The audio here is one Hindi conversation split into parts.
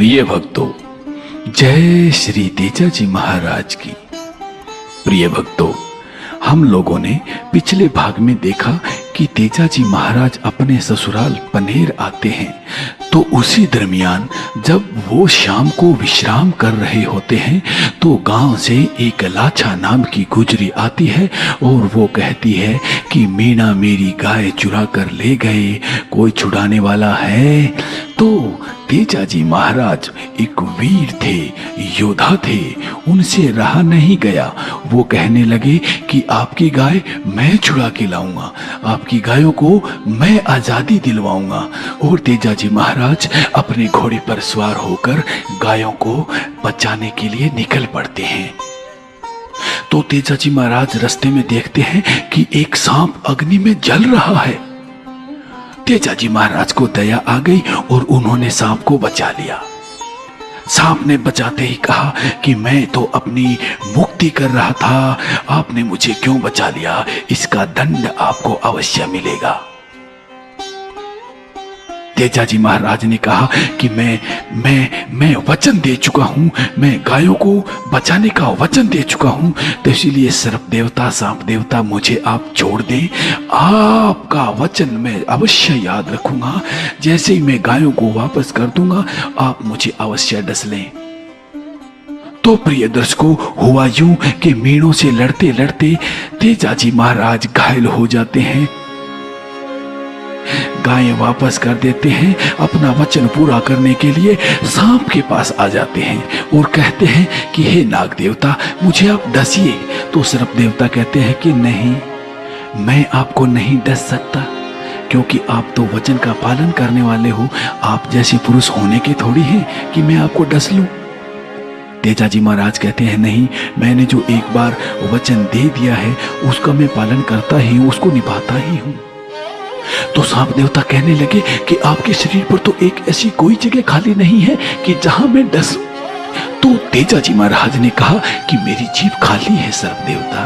प्रिय भक्तों, जय श्री तेजाजी महाराज की। प्रिय भक्तों, हम लोगों ने पिछले भाग में देखा कि तेजाजी महाराज अपने ससुराल पनेर आते हैं, तो उसी दरमियान जब वो शाम को विश्राम कर रहे होते हैं तो गांव से एक लाछा नाम की गुजरी आती है और वो कहती है कि मीणा मेरी गाय चुरा कर ले गए, कोई छुड़ाने वाला है। तो तेजाजी महाराज एक वीर थे, योद्धा थे, उनसे रहा नहीं गया। वो कहने लगे कि आपकी गाय मैं छुड़ा के लाऊंगा, आपकी गायों को मैं आजादी दिलवाऊंगा। और तेजाजी महाराज अपने घोड़े पर सवार होकर गायों को बचाने के लिए निकल पड़ते हैं। तो तेजाजी महाराज रास्ते में देखते हैं कि एक सांप अग्नि में जल रहा है। तेजाजी महाराज को दया आ गई और उन्होंने सांप को बचा लिया। सांप ने बचाते ही कहा कि मैं तो अपनी मुक्ति कर रहा था, आपने मुझे क्यों बचा लिया, इसका दंड आपको अवश्य मिलेगा। तेजाजी महाराज ने कहा कि मैं वचन दे चुका हूं, मैं गायों को बचाने का वचन दे चुका हूं, तो इसीलिए सर्प देवता, सांप देवता, मुझे आप छोड़ दें। आपका वचन मैं अवश्य याद रखूंगा। जैसे ही मैं गायों को वापस कर दूंगा, आप मुझे अवश्य डस लें। तो प्रिय दर्शकों, हुआ यूं कि मीणों से लड़ते लड़ते तेजाजी महाराज घायल हो जाते हैं। गायें वापस कर देते हैं, अपना वचन पूरा करने के लिए सांप के पास आ जाते हैं और कहते हैं कि हे नाग देवता, मुझे आप डसिए। तो सर्प देवता कहते हैं कि नहीं, मैं आपको नहीं डस सकता, क्योंकि आप तो वचन का पालन करने वाले हो। आप जैसे पुरुष होने के थोड़ी हैं कि मैं आपको डस लूं। तेजाजी महाराज कहते हैं नहीं, मैंने जो एक बार वचन दे दिया है उसका मैं पालन करता ही हूं, उसको निभाता ही हूं। तो सांप देवता कहने लगे कि आपके शरीर पर तो एक ऐसी कोई जगह खाली नहीं है कि जहां मैं डसूं। तो तेजाजी महाराज ने कहा कि मेरी जीभ खाली है सर्प देवता,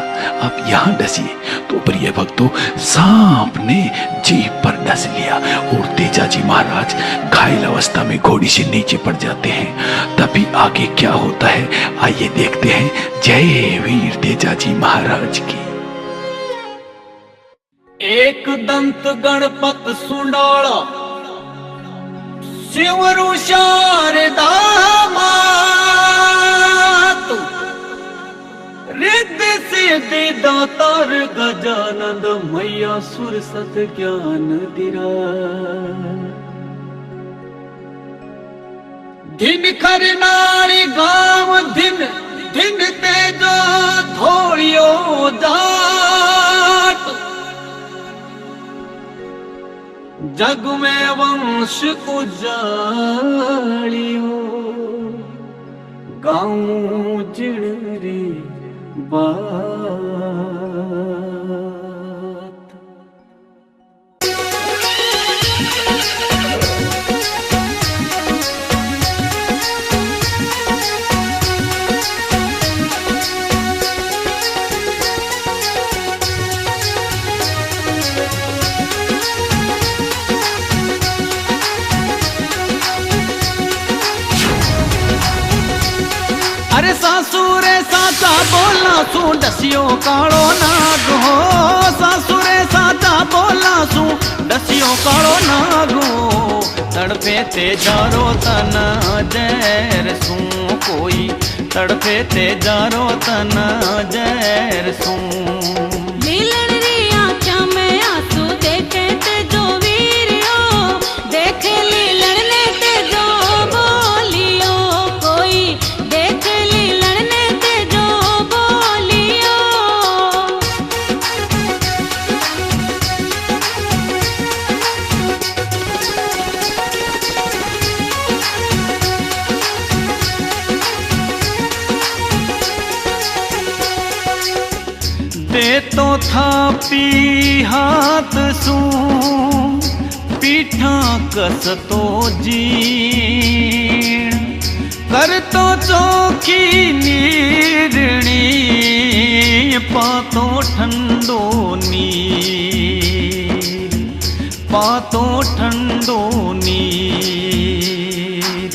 आप यहां डसिए। तो प्रिय भक्तों, सांप ने जीभ पर डस लिया और तेजाजी महाराज घायल अवस्था में घोड़ी से नीचे पड़ जाते हैं। तभी आगे क्या होता है, आइए देखते हैं। जय वीर तेजाजी महाराज की। एक दंत गणपत सुंडाला शिवरु शारदा मातु रिद्धि सिद्धि दातार गजानंद मैया सुर सत ज्ञान दिरा दिन खरनारी गांव दिन दिन तेजो थोड़ियो जाट जग में वंश उजाड़ियो गाँव जिणरी बात। अरे सासुरे साचा बोला सू डसियो कालो नाग हो, सासुरे साचा बोला सू डसियो कालो नाग हो। तड़पे ते जारो तन जैर सू कोई, तड़पे ते जारो तन जैर सू। मिलन री आँखों में आंसू देखे ते जो वीरियो, देखे लीलन ने ते जो बोलियो कोई, देखे लीलन ने ते जो बोलियो। दे तो था पी हाथ सू पीठा कस तो जीण, कर तो चौकी नीरणी पातो ठंडो नीर, पातो ठंडो नीर।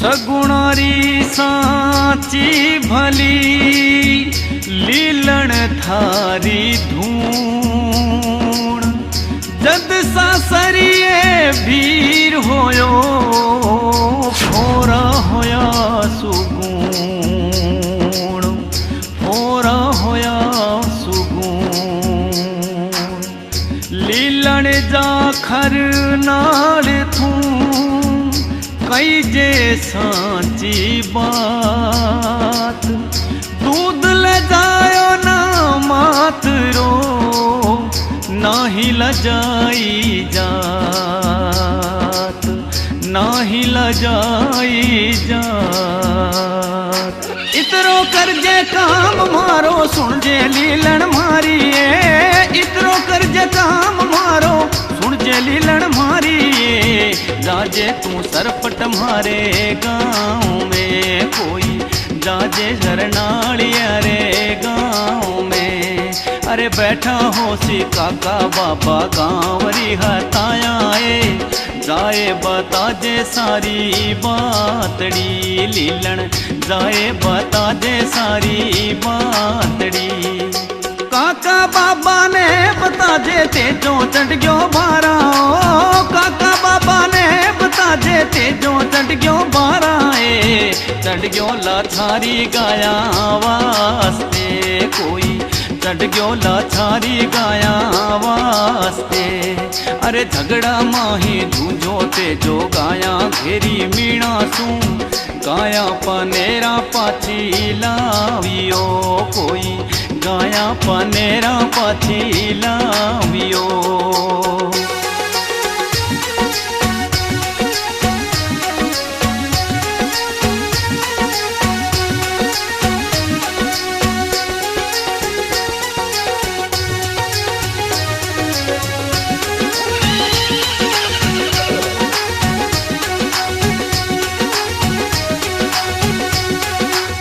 सगुणारी सांची भली लीलण थारी धूण जद सासरिए भीर होयो फोरा होया सुगुण फोरा होया सुगुण लीलण जाखर नाल थू कई जे सांची बात दूध ले जायो ना मातरो नाही लजाई जात नाही लजाई जात इतरो कर जे काम मारो सुन जे लीलण मारी इतरो कर जे काम मारो सुन जे लीलण मारी जाजे तू सरपट मारे गाँव में कोई जाजे शरणालिया रे गाँव में अरे बैठा हो सी काका बाबा गाँवरी हतायाए जाए बता जे सारी बातड़ी लीलण जाए बता जे सारी बातड़ी काका बाबा ने बता जे तेजो चढ़ गयो बारा काका बाबा ने बता जे तेजो चढ़ गयो बारा चढ़ गयो लाछारी गाया वास्ते कोई चढ़ गयो लाछारी गाया वास्ते अरे झगड़ा माही जूझो तेजो गाया घेरी मीणा सू गाया पनेरा पाची लावियो कोई गाया पनेरा पाची लावियो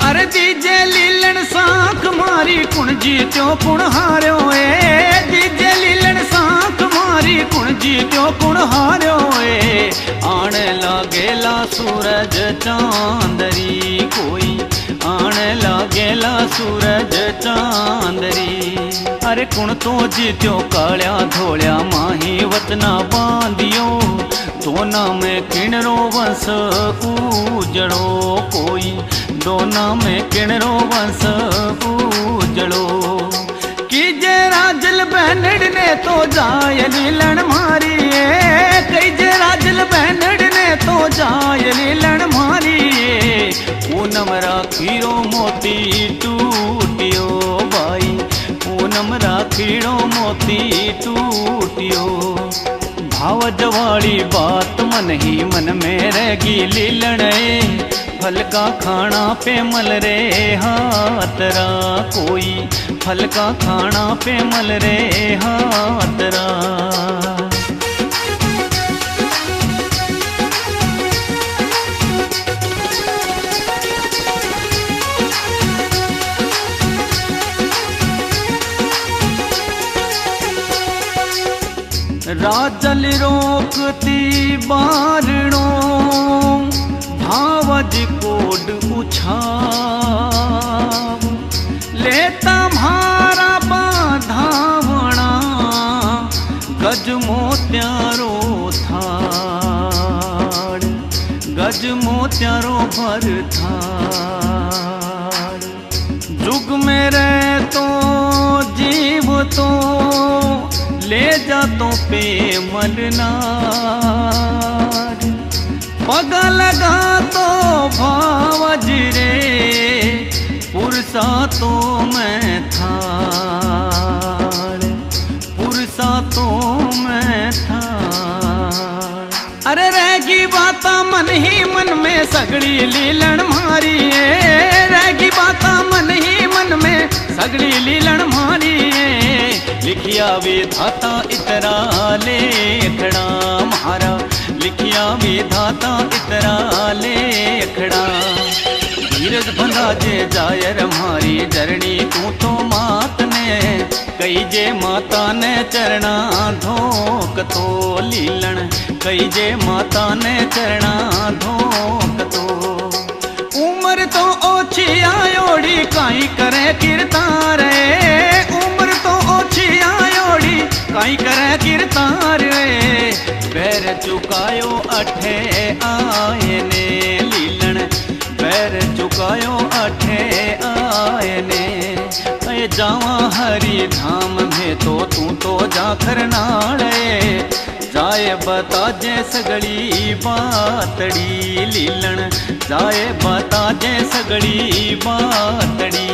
अरे दीजे लीलण सांख मारी कुण जीत्यो कुण हार्यो दीजे लीलण सांख मारी कुण जीत्यो कुण हार्यो आण लागेला सूरज चांदरी कोई आण लागेला सूरज चांदरी अरे कुण तो जीत्यो काळ्या धोळ्या माही वचना बांधियो दोना में किणरो वंश उजड़ो कोई दोना में किणरो वंश उजड़ो कीजे राजल बहनड़ ने तो जाय लीलण मारी कई जे राजल बहनड़ ने तो जाय लीलण मारी पूनम राखीरो मोती टूटियो भाई पूनम राखीरो मोती टूटियो भावज वाली बात मन ही मन में रहेगी लीलण फल का खाना पे मल रे हाथरा कोई फल का खाना पे मल रे हाथरा राजल रोकती बारणो भावज कोड उछाव लेता भारा बाधावणा गज मोत्यारो थाड़ गज मोत्यारो भर थाड़ जुग में रह तो जीव तो ले जा तो पे मलनार पगा लगा तो भावज रे पुरसा तो मैं थाड़ पुरसा तो मैं थाड़ अरे रहेगी बाता मन ही मन में सगड़ी लीलण मारी रहेगी बाता मन ही मन में सगड़ी लीलण मारी लिखिया विधाता इतरा लेखड़ा मारा लिखिया विधाता इतरा लेखड़ा धीरज भंगा जे जायर मारी जरणी तू तो मात ने कई जे माता ने चरणा धोक तो लीलण कई जे माता ने चरणा धोक तो तो ओछी आयोड़ी काई करे कीर्तान रे, उम्र तो ओछी आयोड़ी काई करे कीर्तान रे। बैर चुकायो अठे आए ने लीलन, बैर चुकायो अठे आए ने। ए जावा हरि धाम में तो तू तो जाखर नाड़े, जाए बताजे सगड़ी बातड़ी लीलन, जाए बताजे सगड़ी बातड़ी।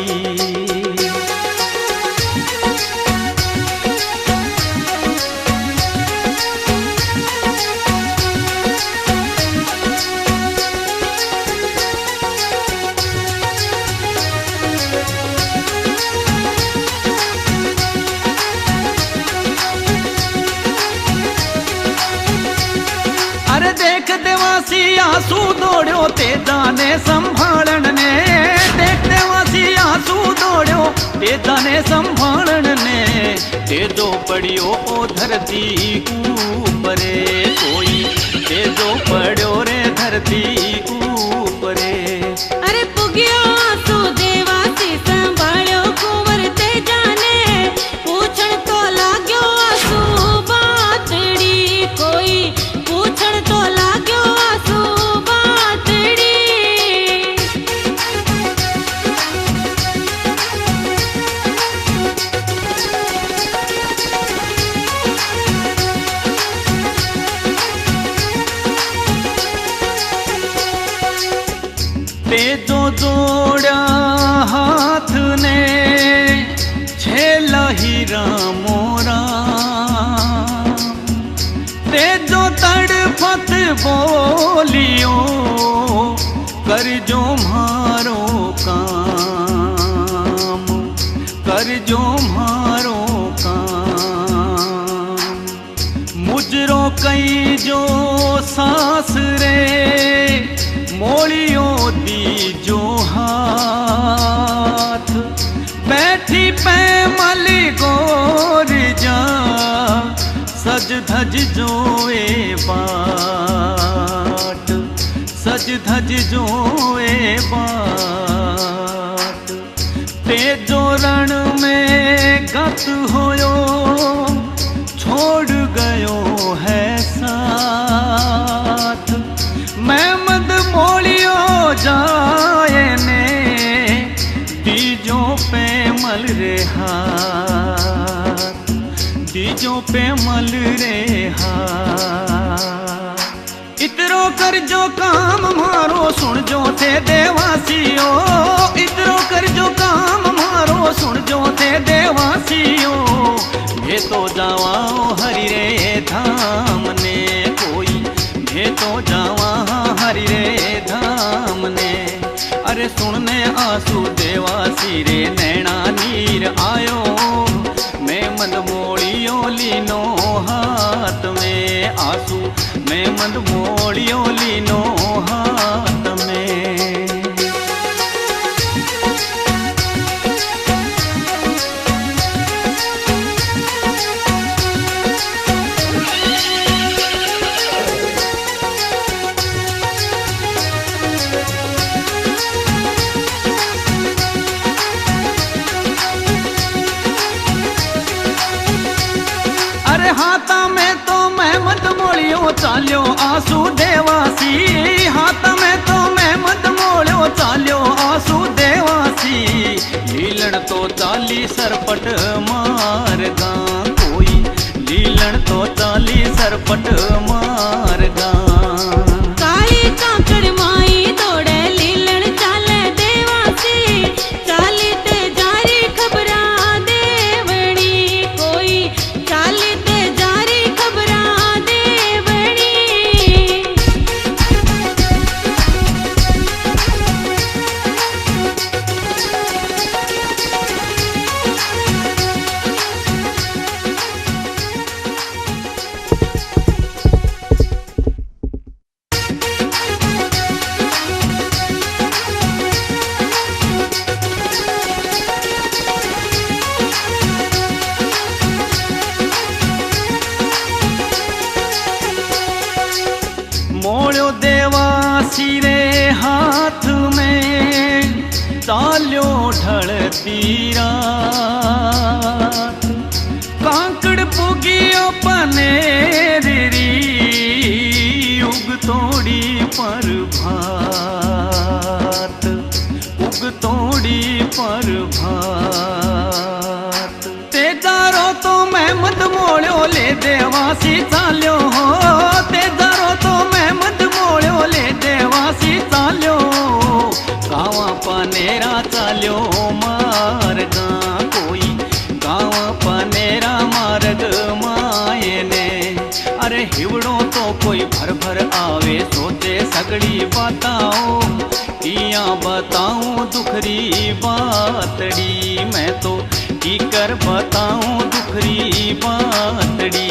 अरे देख देवासी आंसू दौड़ो तेजा ने संभालन ने, देख देवासी आंसू दौड़ो तेजा ने संभालन ने। तेजो पड़ियो ओ धरती ऊपरे कोई, तेजो पड़ियो रे धरती ऊपरे। अरे पुगियो आंसू देवासी संभाळ्यो कुंवर तेजा ने, पूछण तो लाग्यो आंसू बातड़ी कोई, पूछण तो लाग्यो आंसू बातड़ी। तेजो जोड़ा हाथ ने छेला हीरा मोरा, तेजो तड़फत बोलियो कर जो मारो काम, कर जो मारो काम। मुजरो कई जो सास रे मोड़ियो दी जो हाथ, बैठी पैमल गोर जा सज धज जोए बाट, सज धज जोए बाट। तेजो रण में गत होयो छोड़ गयो है साथ, मैं मद मोलियो जाए ने दीजो पे मल रे हाथ, दीजो पे मल रे हाथ। इतरो कर जो काम मारो सुन जो थे देवासियो, इतरो कर जो काम मारो सुन जो थे देवासियो। भे तो जावा हरि रे धाम ने कोई, भे तो जावा हरि रे धाम ने। अरे सुनने आंसू देवासी रे नैना नीर आयो, मैं मंद मोड़ियो लीनो हाथ में आंसू, मैं मंद मोड़ियो लीनो हाथ में। अरे हाथा में तो मैं मत मोड़ियो चाल्यो आंसू देवासी, हाथ में तो मैं मत मोड़ियो चाल्यो आंसू देवासी। लीलन तो चाली सरपट मारगा कोई, लीलन तो चाली सरपट मारगा। काली काकड़ माई दौड़े लीलन चाले देवासी, चाली ते जारी खबरा देवणी कोई, चाली ते जारी खबरा देवणी। चाल्यो ढलती रात कांकड़ पुगियो पनेरी उग तोड़ी प्रभात उग तोड़ी प्रभात तेजारो तो महमद मोड़ो ले देवासी चाल्यो हो तेजारो तो महमद मोड़ो ले देवासी चाल्यो गावा पनेरा चाल्यो मार्गा कोई गावा पनेरा मार्ग मायने अरे हिवड़ो तो कोई भर भर आवे सोचे सगड़ी बताओ किया बताऊं दुखरी बातड़ी मैं तो की कर बताऊं दुखरी बातड़ी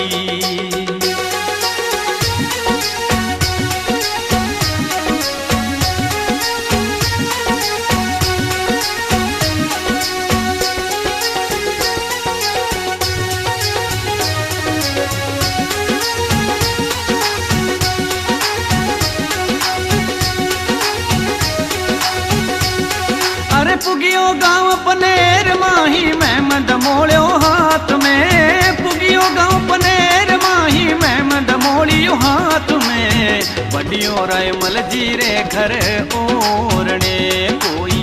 पुगियो गाँव पनेर माही महमद मोड़ियो हाथ में पुगियो गाँव पनेर माही महमद मोड़ियो हाथ में बडियो रायमल जी रे घर ओरणे कोई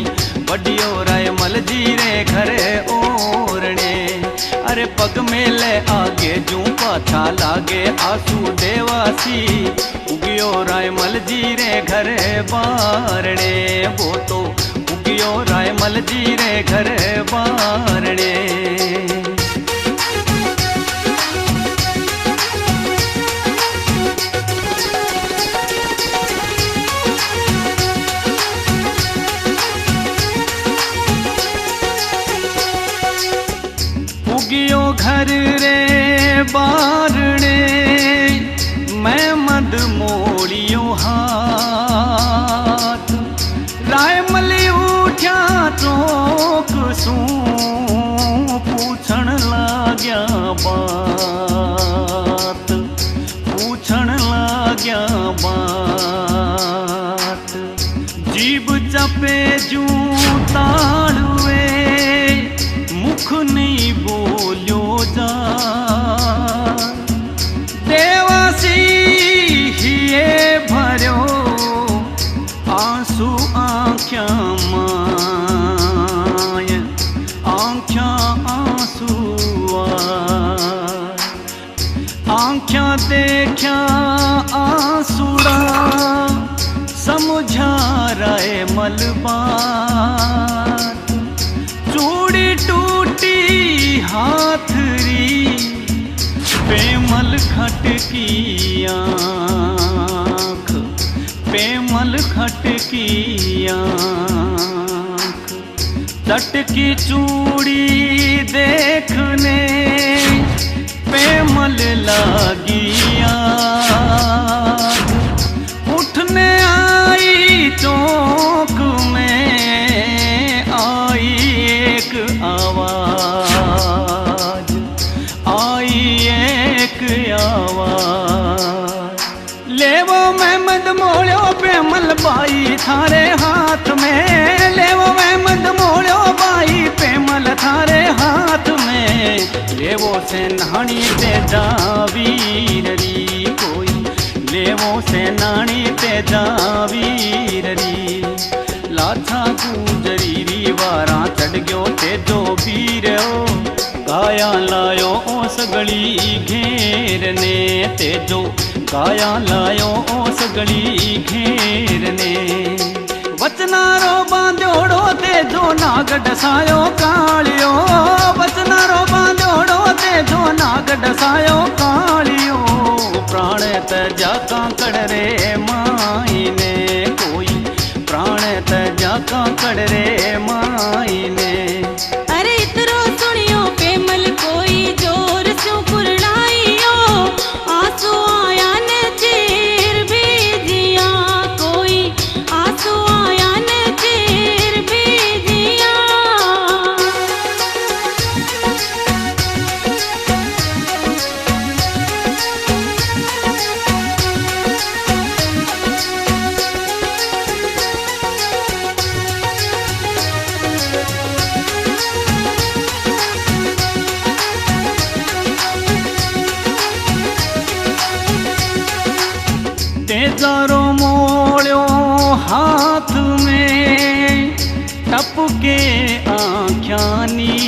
बडियो रायमल जी रे घर ओरणे अरे पग मेले आगे जू पाछा लागे आंसू देवासी उगियो रायमल जी रे घर बारणे वो तो उगियो रायमल जी रे घर बारणे उगियो घर रे बारणे मैं मद मोड़ियो हाथ रायमल उठ्या चौक सू पूछण लाग्या बात पूछण लाग्या बात जीभ चपे जू ताड़वे मुख नहीं बोलियो जा देवासी हिए भर्यो आंसू आँख्या माय आँख्या आंसू आँख्या देखा आंसुड़ा समझा राय मलबात चूड़ी टूटी हाथरी पेमल खटकी आँख पेमल खटकी आँख चटकी चूड़ी देखने पेमल लागी आँख उठने आई चौक में आई एक आवाज आई एक आवाज लेवो महमद मोड़ो पेमल बाई थारे हाथ में लेवो महमद मोड़ो बाई पेमल थारे हाथ में लेवो से नानी ते जावीररी कोई लेवो से नानी ते जावीररी लाथा गुजरी वारा चढ़ गयो ते जो बीरो गाया लायो ओस गली घेरने ते जो गाया लायो ओस गली घेरने वचनारो बांधोड़ो ते जो नाग डसायो कालियो वचनारो बांधोड़ो ते जो नाग डसायो कालियो प्राण तजा कांकड़ रे माईने कोई प्राण तजा कांकड़ रे माईने अरे इतरो सुनियो पेमल कोई जोर से पुरनाइयो आंसू आया ने चीर भेजिया कोई आंसू आया ने चीर भेजिया तेजारो मोड़ो हाथ में टपके आख्यानी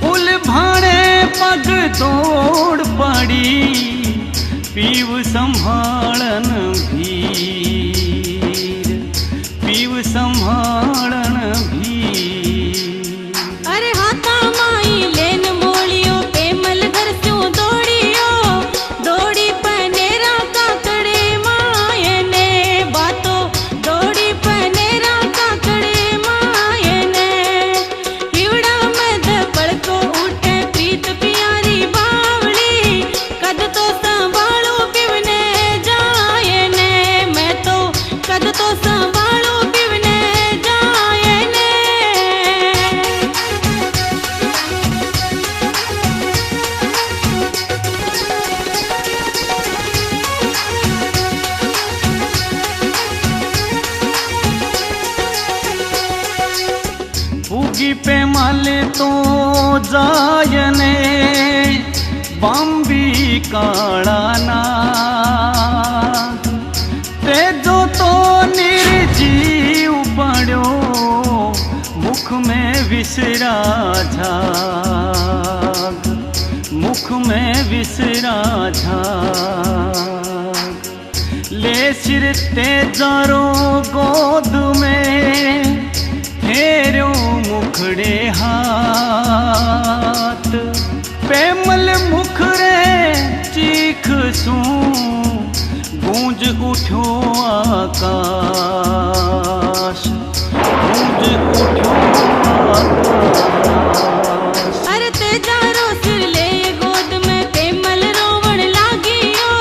पुल भाणे पग दौड़ पड़ी पीव संभालन भीर पीव संभालन भीर। अरे हाथा माई लेन मोलियो पेमल घर स्यों दौड़ियो दौड़ी पनेरा काकड़े माये ने बातो दौड़ी पनेरा काकड़े माये ने हिवड़ा मध पड़को उठे प्रीत प्यारी बावली कद तो संभालो पिवने जाए ने मैं तो कद तो संभालो पिवने जाए ने। उगी पे माले तो जायने बम्बी काला नाग तेजो तो निर्जीव पड़ो मुख में विसरा झाग मुख में विसरा झाग ले सिर तेजारो गोद में फेरो मुखड़े हाथ पेमल मुखरे चीख सू गूंज उठो आकाश गूंज उठो आकाश। अरे तेजारो सिर ले गोद में पेमल रोवण लागियो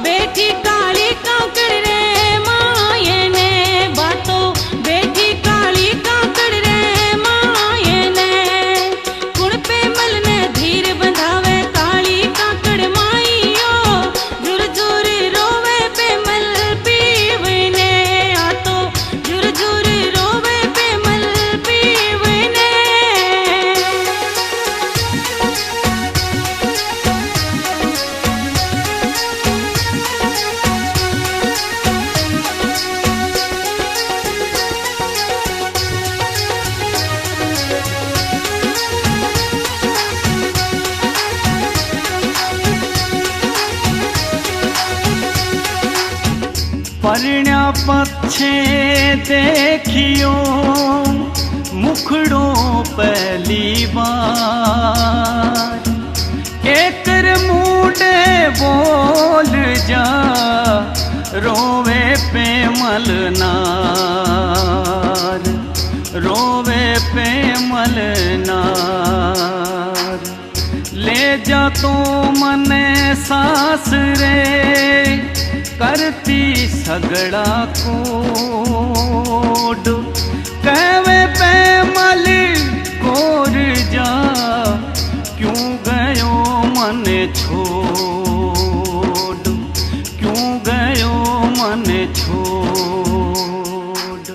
बैठी काली काकड़ रे माये ने बातो बैठी काली काकड़ रे माये ने कुण पेमल ने धीर बंधावे काली काकड़ माईयो जुर जुर रोवे पेमल पीवने आतो जुर जुर रोवे पेमल पीवने। परिण्या पक्षे देखियो मुखड़ो पहली बार एकर मुंडे बोल जा रोवे पेमल नार रोवे पेमल नार ले जा तो मने सास रे करती सगड़ा कोड कहवे पेमल कोर जा क्यों गयो मन छोड़ क्यों गयो मन छोड़।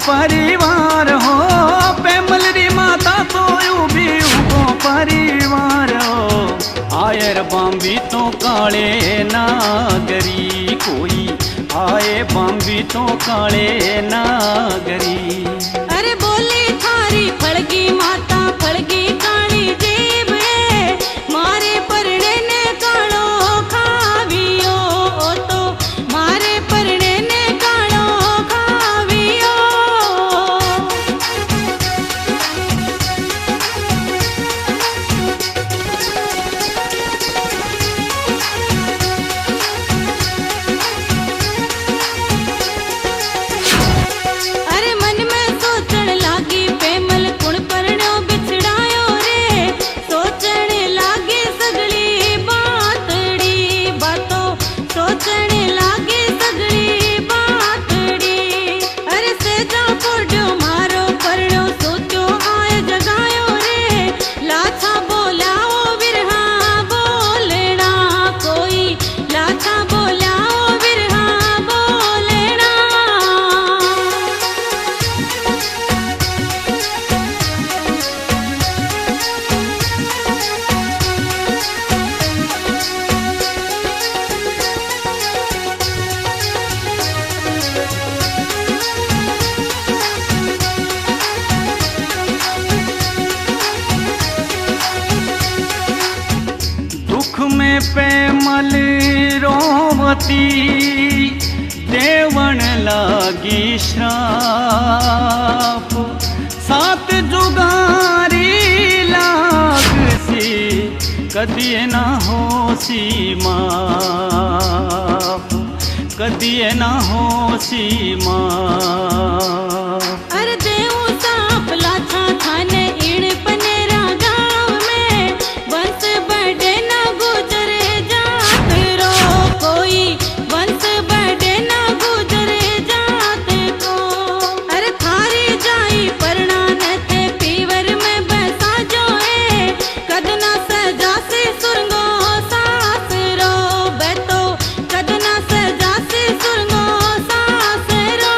परिवार हो, पेमल री माता तो यूं भी उगो परिवार हो। आयर बांबी तो काले नागरी, कोई आए बांबी तो काले नागरी। अरे बोली थारी फड़गी माता फड़गी काली जीव है, मारे परणे ने कालो खावियो, ओ तो मारे परणे ने कालो खावियो। अरे मन में सोचण लागी पेमल कुण परण्यो बिछड़ायो रे, सोचण लागी सगली बातड़ी बातों, सोचण लागी सगली बातड़ी। अरे सेजा पोड्यो मारो परण्यो सोचो आए जगायो रे, लाछा बोलाओ विरहा बोलना, कोई लाछा बोलाओ विरहा बोलना। दुख में पेमल रोवती, देवण लागी श्राप, सात जुगारी लागसी, कदिए ना होसी माफ, कदिए ना होसी माफ। अरे देऊ सांप लाछा थाने इण पनेरा गाँव में, वंश बढ़े न गुजरे जात रो, कोई वंश बढ़े न गुजरे जात को। अरे थारी जाई परणान थे पीवर में बैसा जोए, कद न सजासी सुरंगो सास रो, बैतो कद न सजासी सुरंगो सास रो।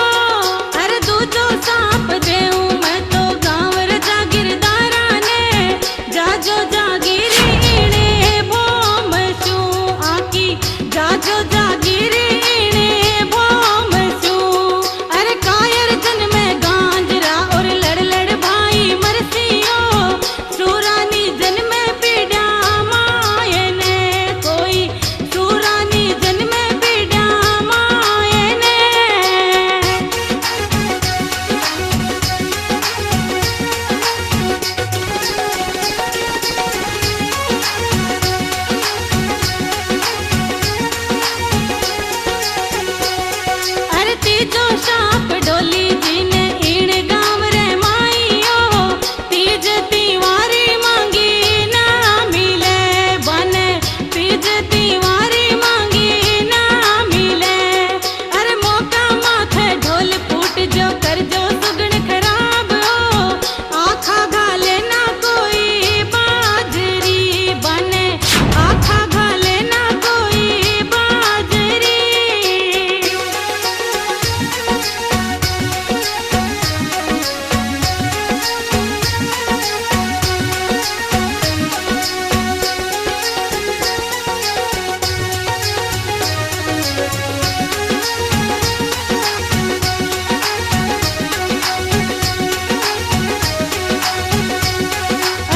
अरे दूजो सांप देऊ मैं तो गाँव रे जागीरदारा ने, जाजो जागीरी इणे भोम शू आकी, जाजो जागीरी इणे भोम शू। अरे कायर जन में गांजरा और लड़ लड़ भाई मरसियो, सूरानी जन में पीड़ा मायने, कोई सूरानी जन में पीड़ा मायने। अरे तीजो सांप डोली जी ने इण गाँव रे माइयो, तीज तिवारी मांगी ना मिले बने, तीज तिवारी मांगी ना मिले। अरे मौका माथे ढोल फूट जो कर जो सुगण खराब हो, आखा घाले ना कोई बाजरी बने, आखा घाले ना कोई बाजरी।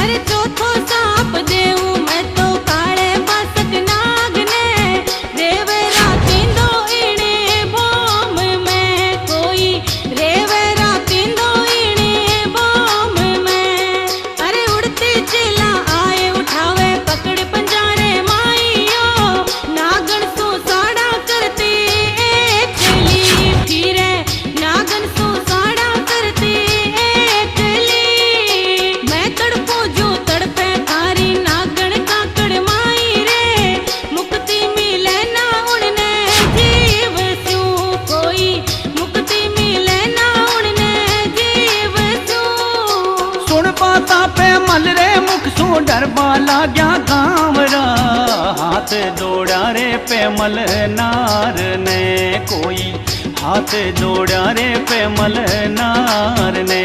अरे चौथो सांप देऊ मैं तो काले बासक नाग ने, रेवरा तींदो इणे भोम में, कोई रेवरा तींदो इणे भोम में। अरे उड़ती चिला आए उठावे पकड़ पंजारे माइयो, नागन सो साड़ा करती एकली फिरे, नागन सो साड़ा करती एकली। मैं तड़पो जो तड़पे थारी नागन काकड़ माई रे, मुक्ति मिले ना उड़ने जीव सू, कोई मुक्ति मिले ना उड़ने जीव सू। सुन पाता पेमल रे मुख सो डरबा लाग्या गाँवरा, हाथ दौड़ा रे पेमल नार ने, कोई हाथ जोड़ा रे पेमल नार ने।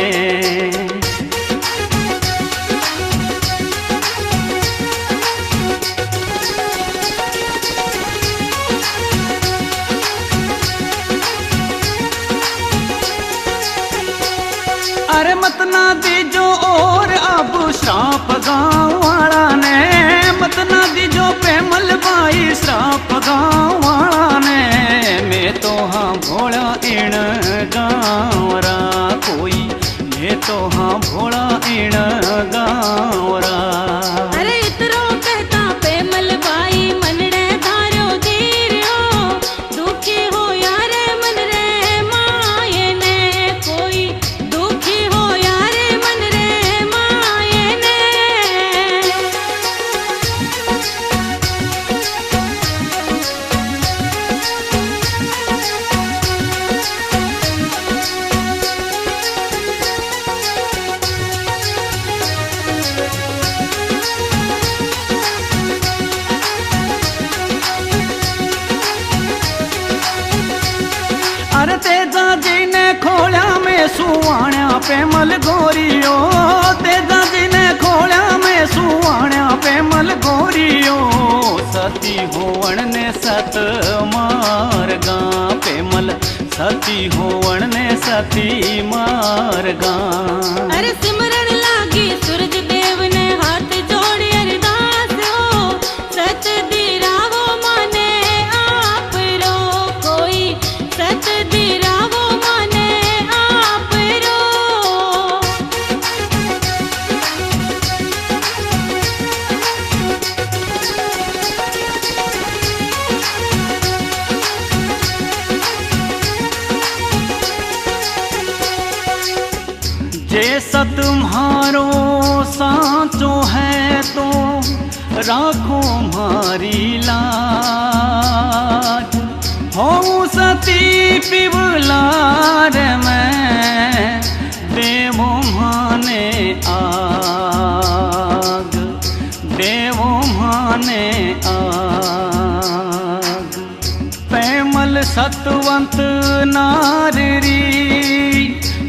अरे मत ना दीजो और अब श्राप गाँव वाला ने, मत ना दीजो पेमल बाई श्राप गाँव वाला ने। मैं तो हाँ भोला इण गाँवरा कोई, मैं तो हाँ भोला इण गाँवरा। अरे इतरो कहता पेमल बाई मनड़े धारो धीर्यो, दुखी हो यारे मन रे माये ने, कोई दुखी हो यारे मन रे माये ने। अरे तेजा जी ने खोला में सुवाण्या पेमल गोरियो, तेजा जी ने खोला में सुवाण्या पेमल गोरियो। सती होवण ने सत मारगा पेमल, सती होवण ने सती मारगा। अरे सिमरन लागी सूरज देव ने हाथ जोड़ी अरदास हो, सत दिरावो माने आप रो, कोई सत दिरावो माने आप रो। जे सत म्हारो सांचो है तो राखो मारी लाज, हो सती पिवलार में देवो माने आग, देवो माने आग। पेमल सतवंत नारी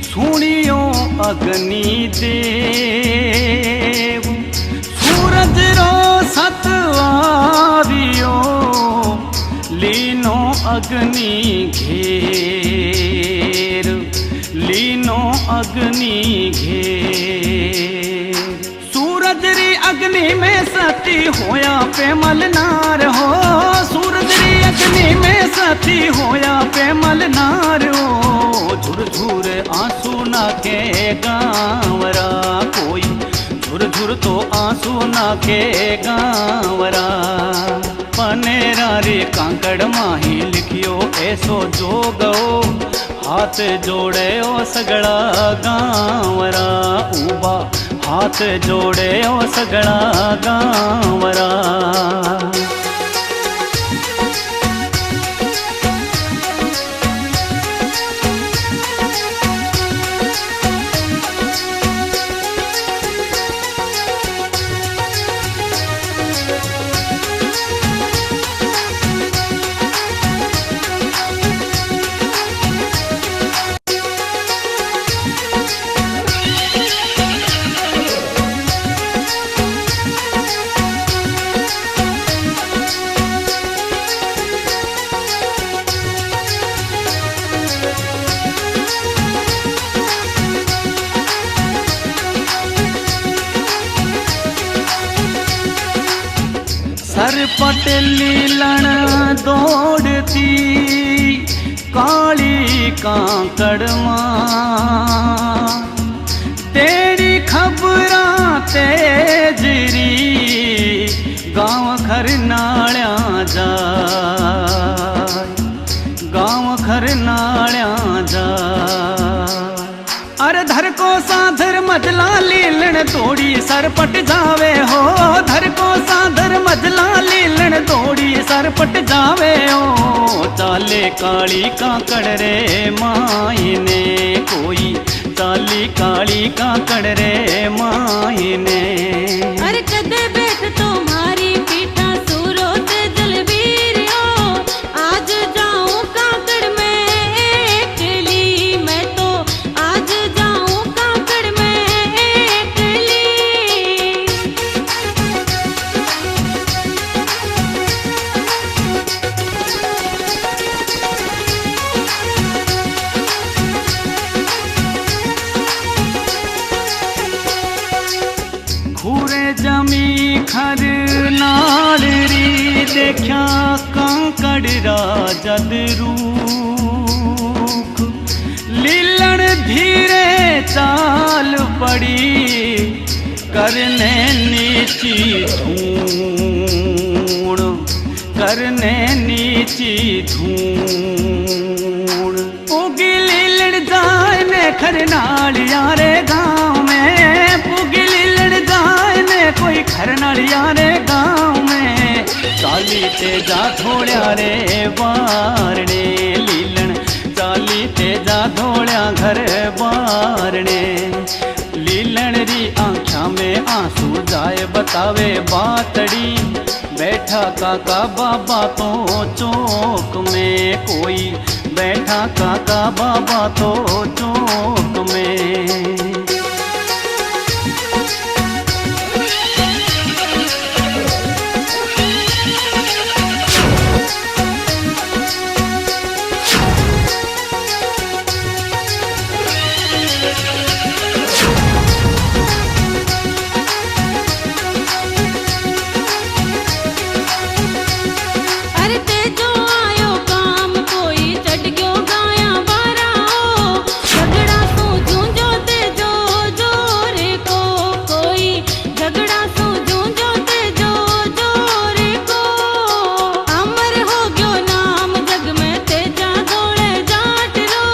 सुनियो अग्नि देव, सूरज रो सतवारियो लीनो अग्नि घेर, लीनो अग्नि घेर। सूरज री अग्नि में सती होया पेमल नार हो, सूरज री अग्नि में सती होया पेमल नार हो। झुर झुर आंसू नाके गाँवरा कोई, झुर झुर तो आंसू नाके गाँवरा। पनेरा रे कांकड़ माही लिखियो ऐसो जोगो, हाथ जोड़े ओ सगड़ा गाँवरा उबा, हाथ जोड़े ओ सगड़ा गाँवरा। सरपट लीलण दौड़ती काली कांकड़ मां, तेरी खबरां तेजरी गाँव घर नाल्या जाय, गाँव घर नाल्या जाय। अरे धर को साधर मजला लीलण दौड़ी सरपट जावे हो, धर को साधर मजला लीलण दौड़ी सरपट जावे हो। चाले काली काकड़ रे मायने कोई, चाली काली काकड़ रे मायने। अरे कदे बैठ तुम्हारी पीठा सूरो ते जलवीर हो, आज जाऊं काकड़ में जमी खर नालरी देखा कांकड़ राजद रूख लीलण धीरे चाल पड़ी करने नीची धूण करने नीची धूण पुगी लीलण जाए ने खरनाल यारे गाँव में पुगी लीलण जाए ने कोई खरनाल यारे गाँव में चाली तेजा थोड़ा रे बारने लीलण चाली तेजा धोड़ा घर बारने लीलण री आँखा में आंसू जाए बतावे बातड़ी बैठा काका बाबा तो चौक में कोई बैठा काका बाबा तो चौक में अरे तेजो आयो काम कोई चढ़ गयो गाया बारा हो झगड़ा सो जूझो तेजो जोरे को कोई झगड़ा सो जूझो तेजो जोरे को अमर हो गयो नाम जग में तेजा दौड़े जाट रो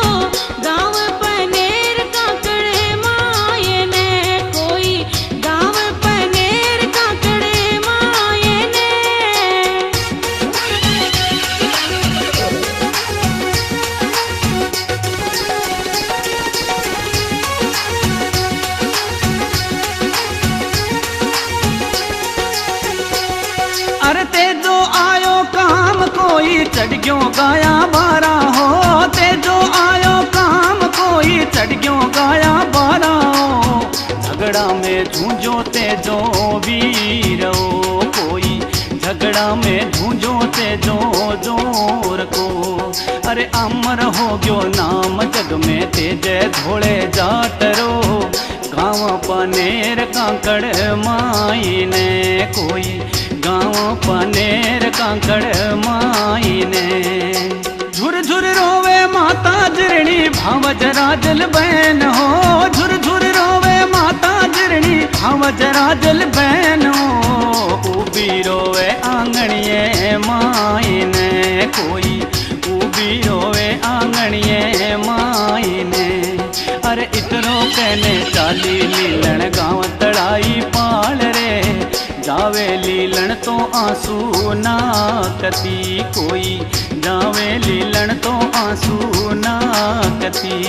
गाँव पनेर काकड़े माये ने कोई गाँव पनेर काकड़े माये ने अरे तेजो आयो काम कोई चढ़ गयो गाया बारा हो तेजो आयो काम कोई चढ़ गयो गाया बारा हो झगड़ा में झूझो तेजो वीरो कोई झगड़ा में झूझो तेजो जोर को अरे अमर हो गयो नाम जग में तेजे धोले जाटरो गाँव पनेर कांकड़ माई ने कोई गाँव पनेर कांकड़ माई ने झुर झुर रोवे माता जिरणी भावज राजल बहन हो झुर झुर रोवे माता जिरणी भावज राजल बहन हो उबी रोवे आंगणिये माई ने कोई उबी रोवे आंगणिये माई ने अरे इतरो कहने चाली लीलण गाँव तड़ाई पाल रे जावे लीलण तो आंसू ना कती कोई जावे लीलण तो आंसू ना कती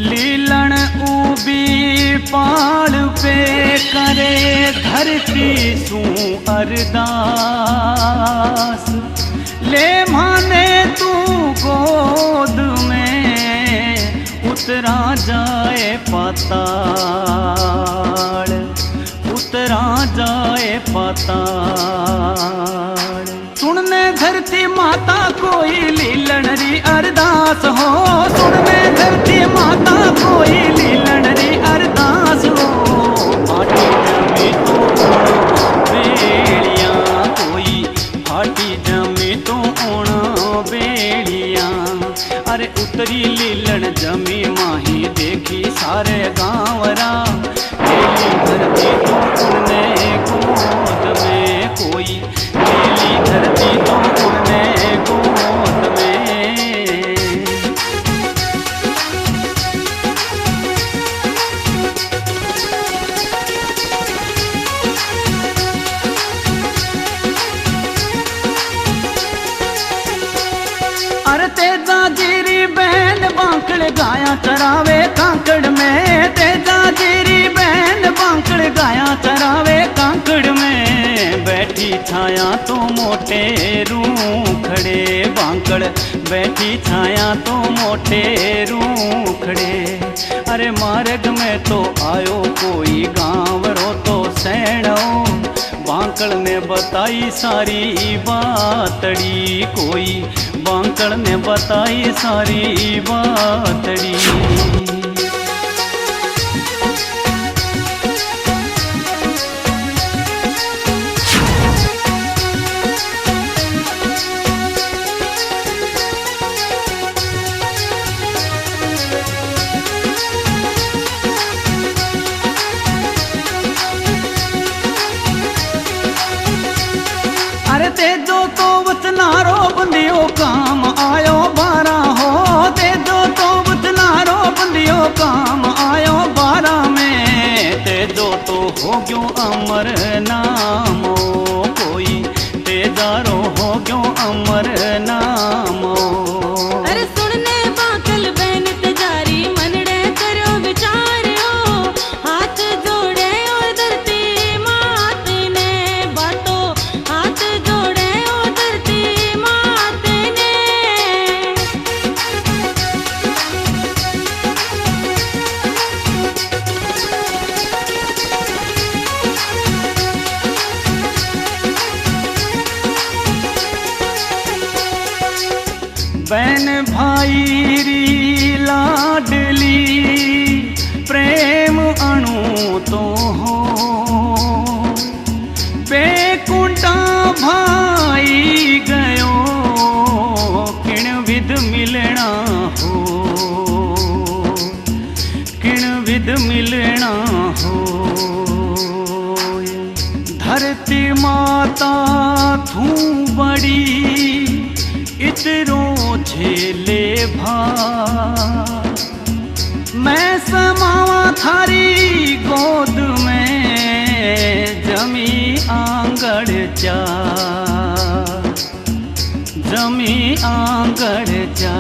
लीलण उबी पाल पे करे धरती सू अरदास ले माने तू गोद में उतरा जाए पाताल उतरा जाए पाताल सुनने धरती माता कोई लीलण री अरदास हो सुनने धरती माता कोई लीलण री अरदास हो फाटी जमी तो बेड़िया कोई फाटी जमी तो ओणा बेड़िया अरे उतरी लीलण जमी माही देखी सारे गाँवरा धरती तो उड़ने गोद में कोई नीली धरती तो उड़ने गोद में अरे तेजा जीरी बैंड बांकड़ गाया चरावे कांकड़ में, तेजा जीरी बैंड बांकड़ गाया चरावे कांकड़ में। बैठी छाया तो मोटे रूखड़े बांकड़, बैठी छाया तो मोटे रूखड़े। अरे मार्ग में तो आयो कोई गाँव रो तो सैणो, बांकड़ ने बताई सारी बातड़ी, कोई बांकड़ ने बताई सारी बातड़ी। अरे तेजो तो वचनारो बंदियो काम आयो बारा हो, तेजो तो वचनारो बंदियो काम आयो बारा में। तेजो तो हो गयो अमर नामो, कोई तेजारो हो गयो अमर नामो। अरे सुनने बाकल बहन तेजारी मनड़े करो विचारो, हाथ जोड़े और धरती मात ने बातो, हाथ जोड़े और धरती मात ने। बहन भाई री लाडली प्रेम अणु तो हो, बेकुंठा भाई गयो किण विध मिलना हो, किण विध मिलना हो। धरती माता थू बड़ी इतरो झेले भा, मैं समावा थारी गोद में जमी आंगड़ जा, जमी आंगड़ जा।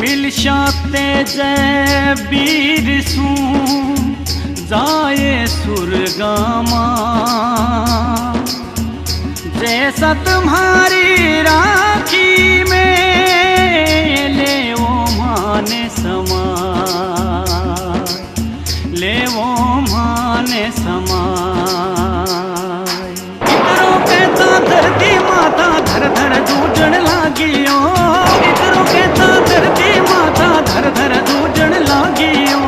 मिलशाते जय वीर सू जाए सुरगामा, जैसा तुम्हारी राखी में ले वो माने समा, ले वो माने समा। इतरो कहता धरती माता धर धर जूझण लागियो, इतरो कहता धरती माता धर धर जूझण लागियो।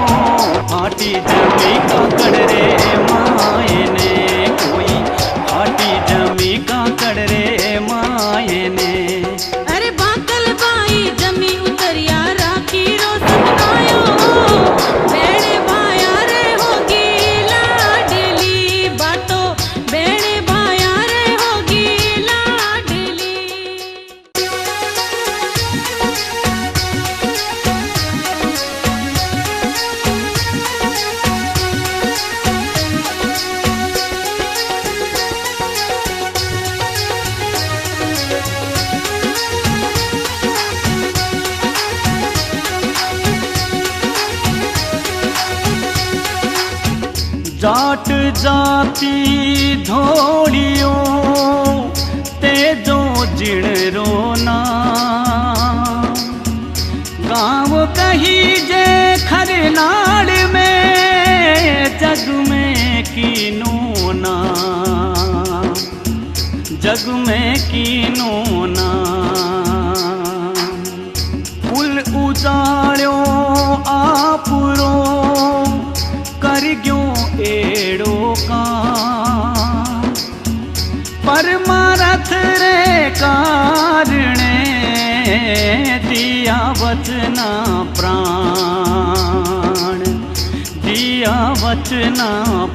फाटी जमी काकड़ रे माए ने, कोई फाटी जमी काकड़ रे माए ने। अरे बाकल बाई जमी उतरिया राखी रो सतनायो, बेड़े भाया रे होगी लाडली बातो, बेड़े भाया रे होगी लाडली। जाट जाती धोड़ियो तेजो जिण रोना, गाँव कही जे खरनाड़ में जग में कीनो ना, जग में कीनो ना। फूल उजाड़ो आपरो कर गयो एड़ो का, परमारथ रे कारणे दिया वचना प्राण, दिया वचना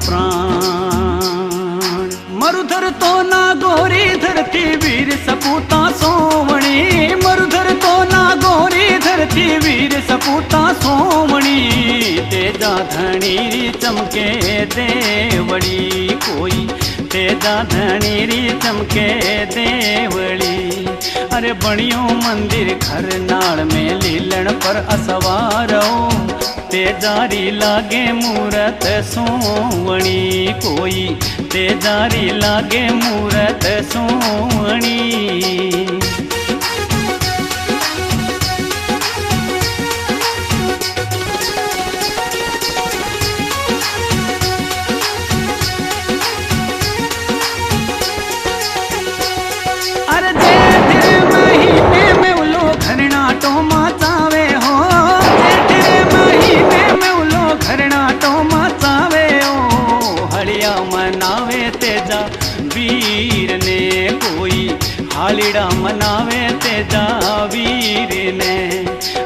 प्राण। मरुधर तो ना गोरी धरती वीर सपूता सोमणी, मरुधर तो ना गोरी धरती वीर सपूता सोमणी। तेजा धनी चमके देवड़ी, कोई तेजा धनी री चमके देवली। अरे बणियो मंदिर खरनाल में लीलण पर असवारो, तेजारी लागे मूरत सोवणी कोई, तेजारी लागे मूरत सोवणी। मचावे हो, जेठरे महीने में उलो घरनाटो मचावे हो, हलिया मनावे तेजा वीर ने कोई, हालिड़ा मनावे तेजा वीर ने।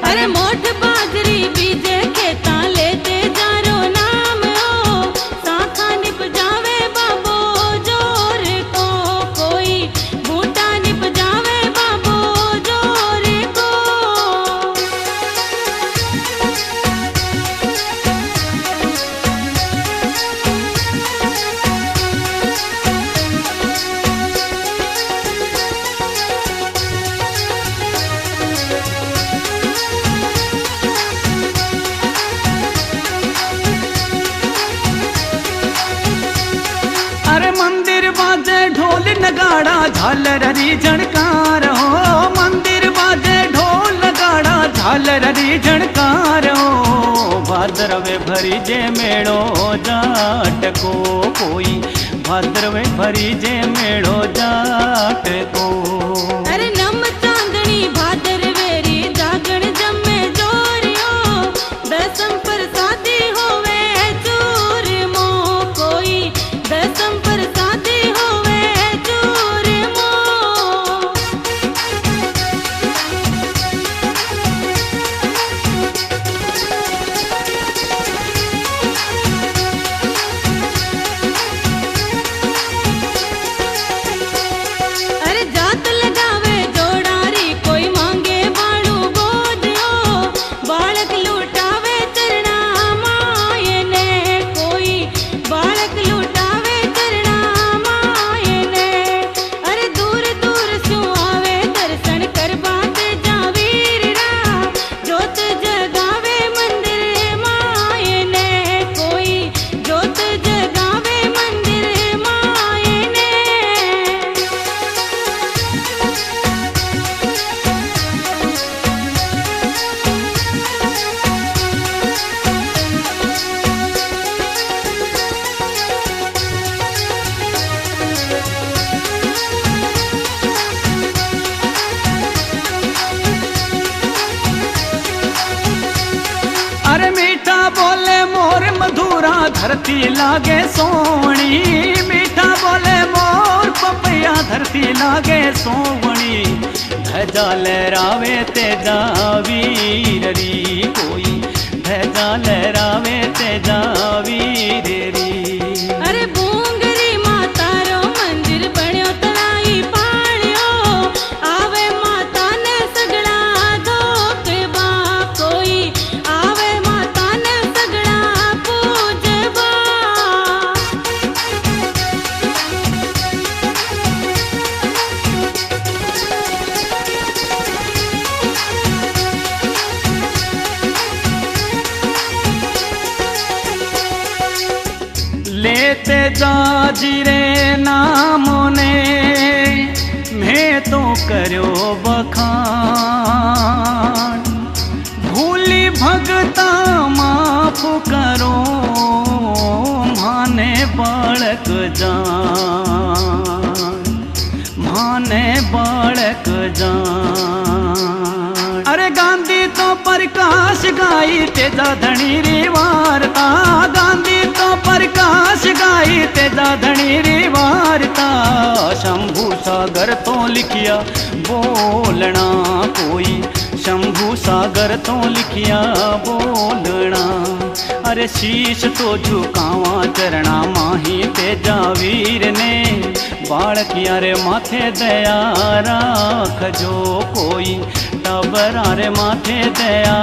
अरे मोठ बाजरी बीजे खेता लेते जारो नाम हो, साखा निप जावे बाबो जोर को कोई, बूटा निप जावे बाबो जोर को। अरे मंदिर बाजे ढोल नगाड़ा झालरी झणकार हो, मंदिर बाजे ढोल नगाड़ा झालरी झणकार हो, भाद्रवे भरी जे मेड़ो जाट को कोई, भाद्रवे भरी जे मेड़ो जाट को। अरे नम चांदनी भादरवेरी जागण जमे जोरियो, दसम पर शादी होवे चूर मो कोई, दसम पर शादी होवे चूर मो। अरे जात लगावे जोड़ारी कोई मांगे बाड़ू बोधियो, बालक लुटावे चरणा माये ने कोई, बालक लुटावे चरणा माये ने। अरे दूर दूर सु आवे दर्शन करवा तेजा वीर रा, जोत जगावे मंदिर माये ने कोई, जोत जगावे मंदिर माये ने। अरे मीठा बोले मोर मधुरा धरती लागे सोवणी, मीठा बोले मोर पपैया धरती लागे सोवणी, ध्वजा लहरावे तेजा वीर री कोई, ध्वजा लहरावे तेजा वीर री। अरे बूंगरी माता रो मंदिर बण्यो तराई पाण्यो, आवे माता ने सगड़ा धोकबा कोई, आवे माता ने सगड़ा पूजबा। लेते जाजी रे नामो ने, मैं तो करो बखान, भूली भगता माफ करो, माने बालक जान, माने बालक जान। अरे गांधी तो प्रकाश गाई तेजा धनी री वार्ता, गांधी तो प्रकाश गाई तेजा धनी री वार्ता, शंभू सागर तो लिखिया बोलना कोई, शंभू सागर तो लिखिया बोलना। अरे शीश तो झुकावा चरणा माही तेजा वीर ने, बालकिया रे माथे दया राखजो कोई, टबरा रे माथे दया